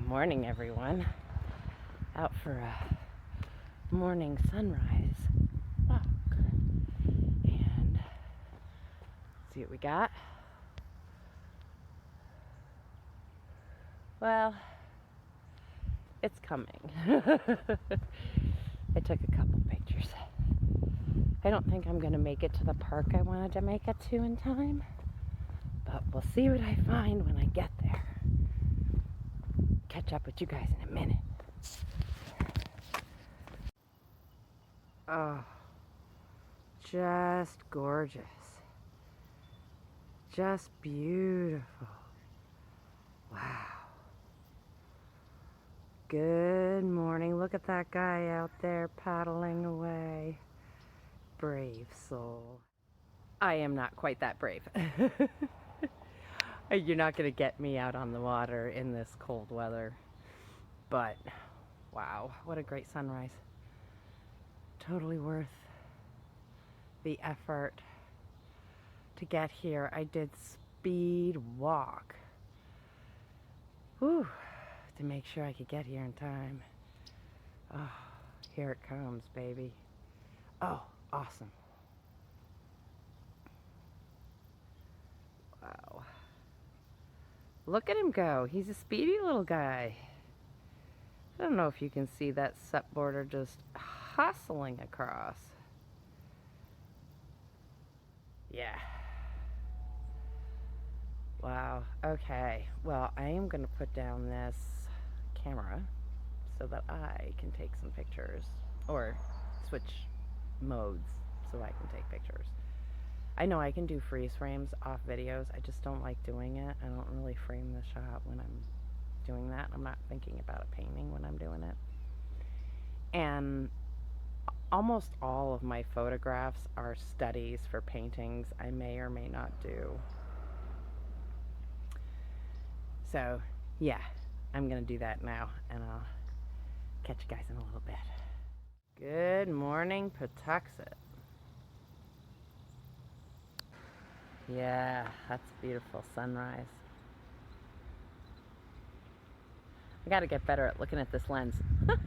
morning, everyone. Out for a morning sunrise walk. And see what we got. Well, it's coming. I took a couple pictures. I don't think I'm going to make it to the park I wanted to make it to in time, but we'll see what I find when I get there. Catch up with you guys in a minute. Oh, just gorgeous. Just beautiful. Wow. Good morning. Look at that guy out there paddling away. Brave soul. I am not quite that brave. You're not going to get me out on the water in this cold weather. But, wow, what a great sunrise. Totally worth the effort to get here. I did speed walk. Whew, to make sure I could get here in time. Oh, here it comes, baby. Oh, awesome. Wow. Look at him go. He's a speedy little guy. I don't know if you can see that sup border just hustling across. Yeah. Wow. Okay. Well, I am going to put down this camera so that I can take some pictures, or switch modes so I can take pictures. I know I can do freeze frames off videos. I just don't like doing it. I don't really frame the shot when I'm doing that. I'm not thinking about a painting when I'm doing it. And almost all of my photographs are studies for paintings I may or may not do. So, yeah, I'm going to do that now, and I'll catch you guys in a little bit. Good morning, Pawtuxet. Yeah, that's a beautiful sunrise. I gotta get better at looking at this lens. Well,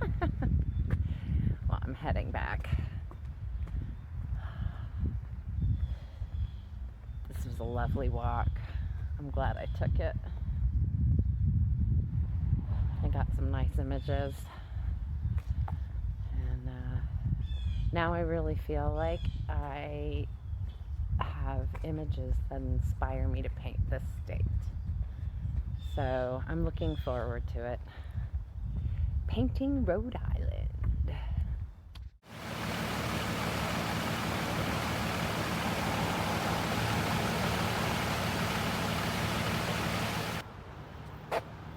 I'm heading back. This was a lovely walk. I'm glad I took it. I got some nice images. And now I really feel like I have images that inspire me to paint this state. So I'm looking forward to it. Painting Rhode Island.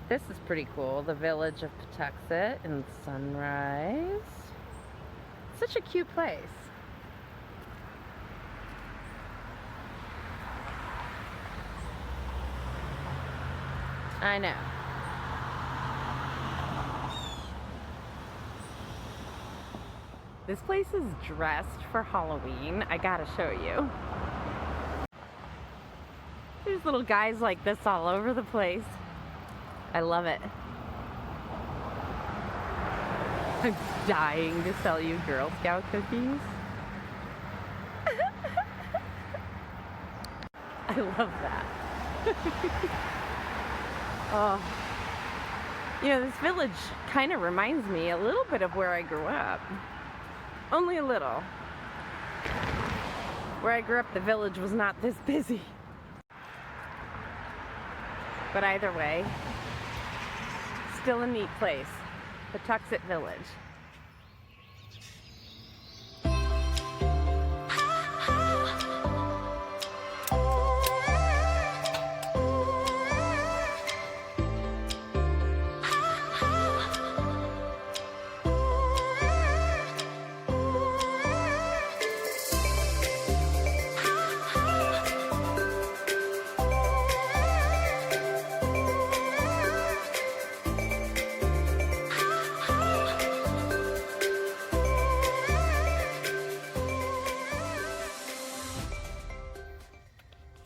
This is pretty cool. The village of Pawtuxet and sunrise. Such a cute place. I know. This place is dressed for Halloween. I gotta show you. There's little guys like this all over the place. I love it. I'm dying to sell you Girl Scout cookies. I love that. Oh, you know, this village kind of reminds me a little bit of where I grew up. Only a little. Where I grew up, the village was not this busy. But either way, still a neat place. Pawtuxet Village.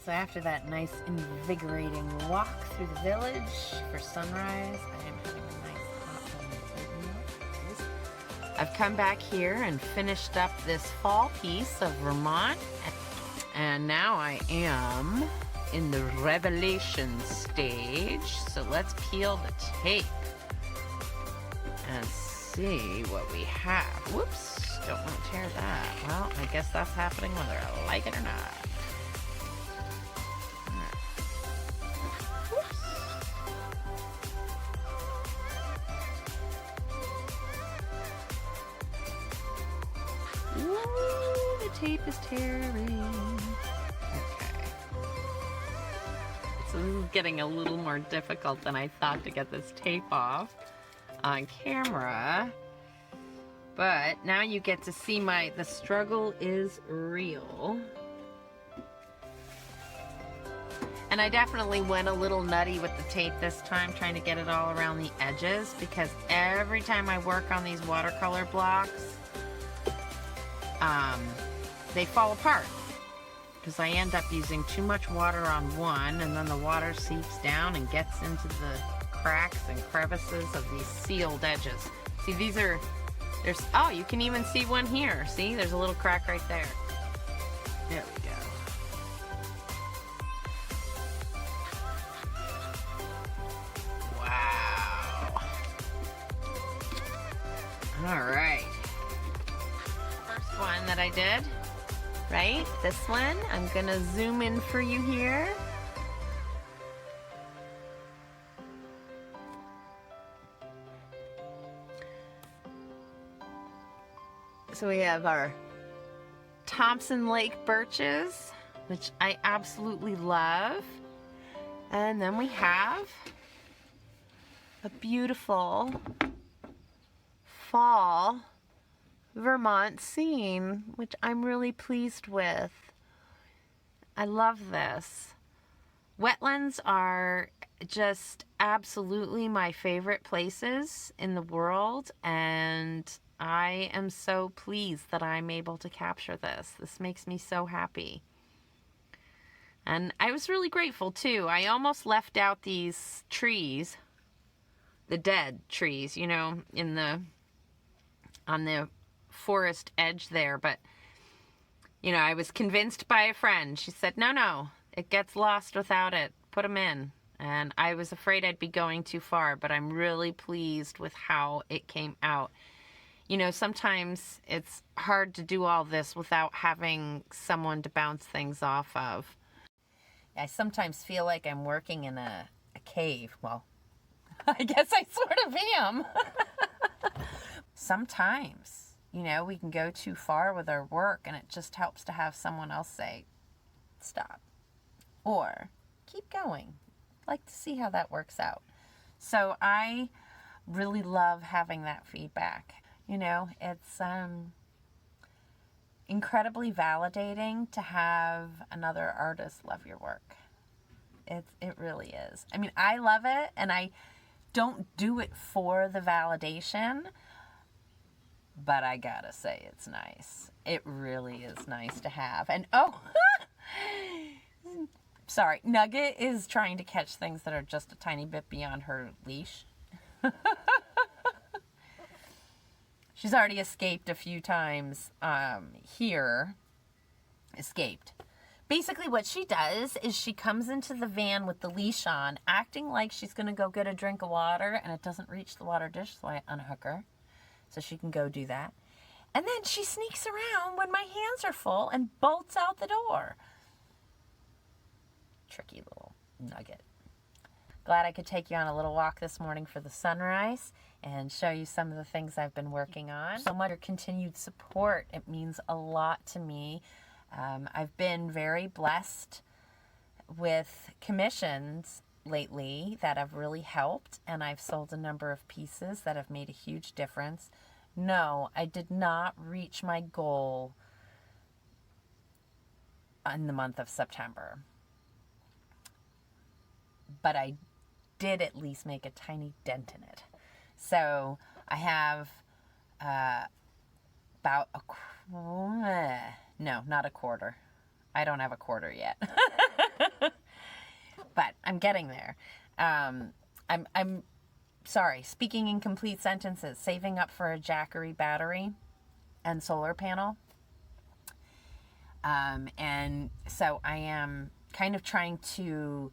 So after that nice invigorating walk through the village for sunrise. I am having a nice hot milk. I've come back here and finished up this fall piece of Vermont, and now I am in the revelation stage. So let's peel the tape and see what we have. Whoops, don't want to tear that. Well, I guess that's happening whether I like it or not. Ooh, the tape is tearing. Okay. So this is getting a little more difficult than I thought to get this tape off on camera. But now you get to see the struggle is real. And I definitely went a little nutty with the tape this time, trying to get it all around the edges, because every time I work on these watercolor blocks, they fall apart because I end up using too much water on one, and then the water seeps down and gets into the cracks and crevices of these sealed edges. See, oh, you can even see one here. See, there's a little crack right there. There we go. Wow. All right. First one that I did, right? This one. I'm gonna zoom in for you here. So we have our Thompson Lake birches, which I absolutely love. And then we have a beautiful fall Vermont scene, which I'm really pleased with. I love this. Wetlands are just absolutely my favorite places in the world, and I am so pleased that I'm able to capture this. This makes me so happy. And I was really grateful too. I almost left out these trees, the dead trees, you know, on the forest edge there, but you know, I was convinced by a friend. She said, no, it gets lost without it. Put them in. And I was afraid I'd be going too far, but I'm really pleased with how it came out. You know, sometimes it's hard to do all this without having someone to bounce things off of. I sometimes feel like I'm working in a cave. Well, I guess I sort of am. Sometimes, you know, we can go too far with our work, and it just helps to have someone else say, stop, or keep going. I'd like to see how that works out. So I really love having that feedback. You know, it's incredibly validating to have another artist love your work. It really is. I mean, I love it, and I don't do it for the validation, but I gotta say it's nice. It really is nice to have. And oh, sorry, Nugget is trying to catch things that are just a tiny bit beyond her leash. She's already escaped a few times here. Escaped. Basically what she does is she comes into the van with the leash on, acting like she's going to go get a drink of water, and it doesn't reach the water dish, so I unhook her so she can go do that. And then she sneaks around when my hands are full and bolts out the door. Tricky little nugget. Glad I could take you on a little walk this morning for the sunrise and show you some of the things I've been working on. So much for your continued support. It means a lot to me. I've been very blessed with commissions lately that have really helped, and I've sold a number of pieces that have made a huge difference. No, I did not reach my goal in the month of September, but I did at least make a tiny dent in it. So I have about no, not a quarter. I don't have a quarter yet. But I'm getting there. I'm sorry, speaking in complete sentences, saving up for a Jackery battery and solar panel. And so I am kind of trying to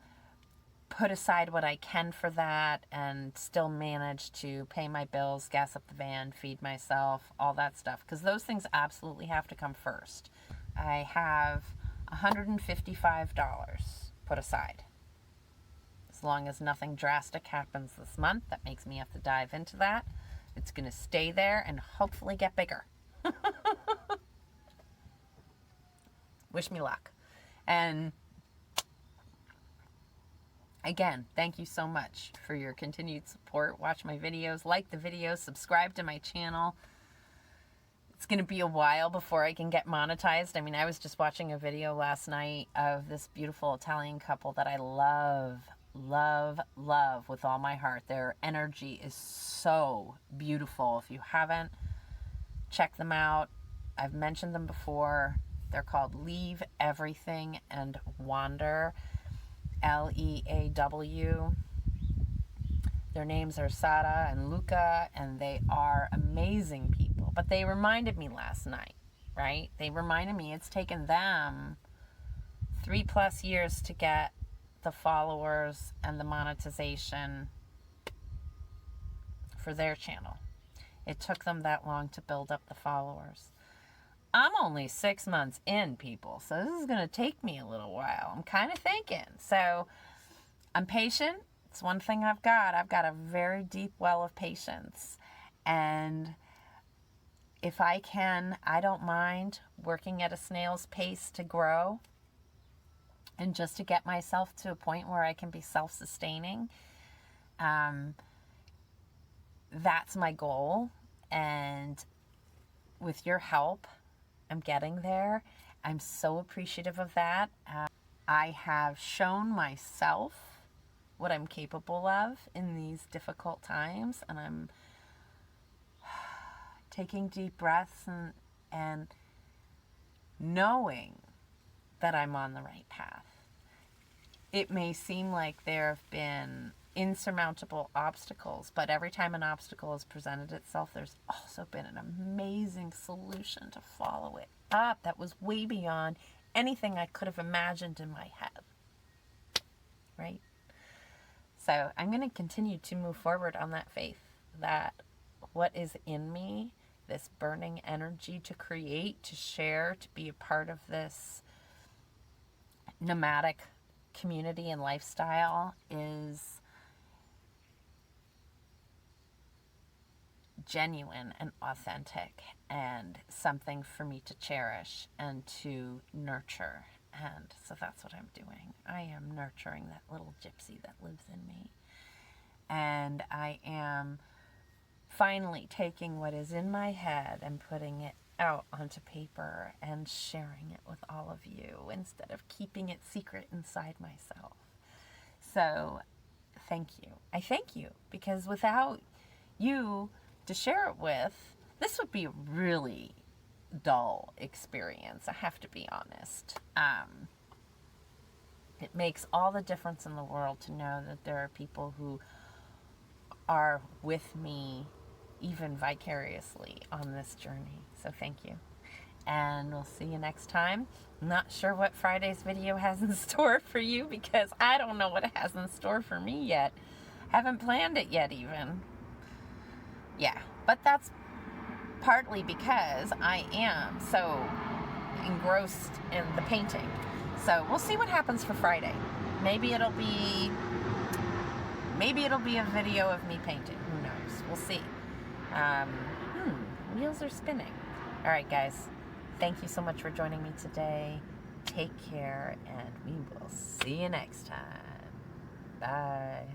put aside what I can for that and still manage to pay my bills, gas up the van, feed myself, all that stuff. Because those things absolutely have to come first. I have $155 put aside. As long as nothing drastic happens this month that makes me have to dive into that, it's going to stay there and hopefully get bigger. Wish me luck. And again, thank you so much for your continued support. Watch my videos, like the videos, subscribe to my channel. It's going to be a while before I can get monetized. I mean, I was just watching a video last night of this beautiful Italian couple that I love with all my heart. Their energy is so beautiful. If you haven't, check them out. I've mentioned them before. They're called Leave Everything and Wander. Leaw. Their names are Sara and Luca, and they are amazing people. But they reminded me last night, right? They reminded me it's taken them 3+ years to get the followers and the monetization for their channel. It took them that long to build up the followers. I'm only 6 months in, people, so this is going to take me a little while. I'm kind of thinking. So I'm patient. It's one thing I've got. I've got a very deep well of patience. And if I can, I don't mind working at a snail's pace to grow and just to get myself to a point where I can be self-sustaining. That's my goal. And with your help, I'm getting there. I'm so appreciative of that. I have shown myself what I'm capable of in these difficult times, and I'm taking deep breaths and knowing that I'm on the right path. It may seem like there have been insurmountable obstacles, but every time an obstacle has presented itself, there's also been an amazing solution to follow it up that was way beyond anything I could have imagined in my head, right? So I'm going to continue to move forward on that faith that what is in me, this burning energy to create, to share, to be a part of this nomadic community and lifestyle is genuine and authentic and something for me to cherish and to nurture. And so that's what I'm doing. I am nurturing that little gypsy that lives in me. And I am finally taking what is in my head and putting it out onto paper and sharing it with all of you instead of keeping it secret inside myself. So thank you. I thank you, because without you to share it with, this would be a really dull experience. I have to be honest. It makes all the difference in the world to know that there are people who are with me, even vicariously, on this journey. So thank you. And we'll see you next time. I'm not sure what Friday's video has in store for you, because I don't know what it has in store for me yet. Haven't planned it yet even. Yeah, but that's partly because I am so engrossed in the painting. So we'll see what happens for Friday. Maybe it'll be a video of me painting. Who knows? We'll see. Wheels are spinning. All right, guys. Thank you so much for joining me today. Take care, and we will see you next time. Bye.